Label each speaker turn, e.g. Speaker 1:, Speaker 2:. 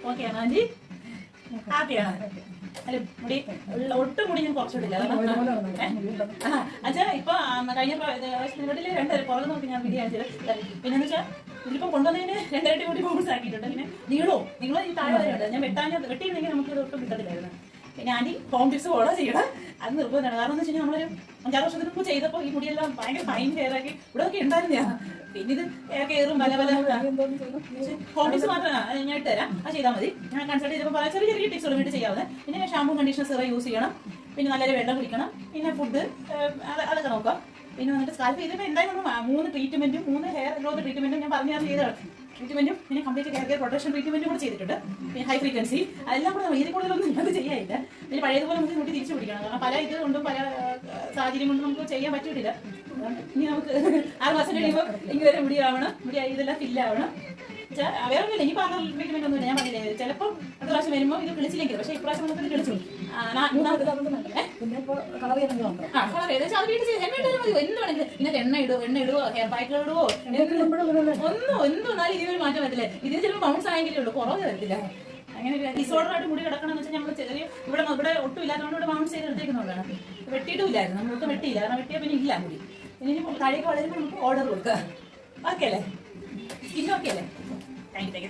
Speaker 1: Okay ആണോ anti? ഹാപ്പിയാണ്? അല്ല മുടി ഒട്ടും മുടി ഞാൻ കുറച്ചിട്ടില്ല. അച്ഛാ ഇപ്പൊ കഴിഞ്ഞ വീട്ടില് രണ്ടര പുറകെ നോക്കി ഞാൻ വീഡിയോ അയച്ചത്. പിന്നെന്ന് വെച്ചാൽ ഇതിലിപ്പം കൊണ്ടുവന്നതിന് 2 കൂടി ബോൺസ് ആക്കിയിട്ടുണ്ട്. പിന്നെ നീളോ ഈ താഴെ വരെയുണ്ട്. ഞാൻ വെട്ടിയിരുന്നെങ്കിൽ നമുക്ക് ഇത് ഒട്ടും കിട്ടത്തില്ലായിരുന്നു. പിന്നെ ആന്റി ഹോം ടിപ്സ് ഫോളോ ചെയ്യണം, അത് നിർബന്ധമാണ്. കാരണം എന്ന് വെച്ച് കഴിഞ്ഞാൽ നമ്മളൊരു 5-6 വർഷത്തിന് മുമ്പ് ചെയ്തപ്പോൾ ഈ മുടിയെല്ലാം ഭയങ്കര ഫൈൻ ഹെയർ ആക്കി ഇവിടെ ഒക്കെ ഉണ്ടായിരുന്നതാണ്. പിന്നെ ഇത് ഹെയർ കെയറും പല ഹോം ടിപ്സ് മാത്രമാണ് ഞാൻ ഇട്ടുതരാം, അത് ചെയ്താൽ മതി. ഞാൻ കൺസൾട്ട് ചെയ്തപ്പോൾ പല ചെറിയ ടിപ്സുകൾ വേണ്ടി ചെയ്യാവുന്നത്. പിന്നെ ഷാമ്പൂ കണ്ടീഷണർ സിറം യൂസ് ചെയ്യണം, പിന്നെ നല്ലൊരു വെള്ളം കുടിക്കണം, പിന്നെ ഫുഡ് അതൊക്കെ നോക്കാം. പിന്നെ വന്നിട്ട് സ്കാൽപ്പ് ചെയ്തപ്പോൾ എന്തായാലും 3 ട്രീറ്റ്മെന്റും 3 ഹെയർ ഗ്രോത്ത് ട്രീറ്റ്മെന്റും ഞാൻ പറഞ്ഞു ചെയ്തതാണ്. ട്രീറ്റ്മെന്റും പിന്നെ കംപ്ലീറ്റ് ഹെയർ കെയർ പ്രൊട്ടക്ഷൻ ട്രീറ്റ്മെന്റും കൂടെ ചെയ്തിട്ടുണ്ട്. പിന്നെ ഹൈ ഫ്രീക്വൻസി അതെല്ലാം കൂടെ ഇതിൽ കൂടുതലൊന്നും അത് ചെയ്യാനില്ല. പിന്നെ പഴയതുപോലെ നമുക്ക് മുടി തിരിച്ചു പിടിക്കണം. കാരണം പല ഇത് കൊണ്ടും പല സാഹചര്യം കൊണ്ടും നമുക്ക് ചെയ്യാൻ പറ്റൂല. ഇനി നമുക്ക് 6 മാസം കഴിയുമ്പോൾ ഇങ്ങനെ മുടി ആവണം, മുടി ഇതെല്ലാം ഫില്ലാവണം. വേറെ ഒന്നുമില്ല, ഈ പാർലർ ട്രീറ്റ്മെന്റ് ഒന്നുമില്ല. ഞാൻ പറഞ്ഞില്ലേ, ചിലപ്പോൾ അടുത്ത പ്രാവശ്യം വരുമ്പോൾ ഇത് കിളിച്ചില്ലെങ്കിൽ, പക്ഷേ ഇപ്രാവശ്യം നമുക്ക് കിളിച്ചു. എണ്ണ ഇടുവോ ഹെയർ പാക്കുകൾ ഇടുവോ ഒന്നും ഇതിനൊരു മാറ്റം വരത്തില്ല. ഇതിന് ചിലപ്പോൾ ബൗൺസ് ആയെങ്കിലേ ഉള്ളൂ, കുറവ് വരത്തില്ല. അങ്ങനെ ഡിസോർഡർ ആയിട്ട് മുടി കിടക്കണമെന്ന് വെച്ചാൽ നമ്മൾ ചെറിയ ഇവിടെ ഒട്ടും ഇല്ലാത്തതുകൊണ്ട് ഇവിടെ ബൗൺസ് ചെയ്ത് എടുത്തേക്കുന്നതുകൊണ്ടാണ്. വെട്ടിയിട്ടും ഇല്ലായിരുന്നു, നമ്മൾക്ക് വെട്ടിയില്ല. കാരണം വെട്ടിയാൽ പിന്നെ ഇല്ല മുടി. ഇനി താഴേക്ക് വളരുമ്പോൾ നമുക്ക് ഓർഡർ കൊടുക്കുക. ഓക്കെ അല്ലേ? സ്കിൻ ഓക്കെ അല്ലേ? Thank you.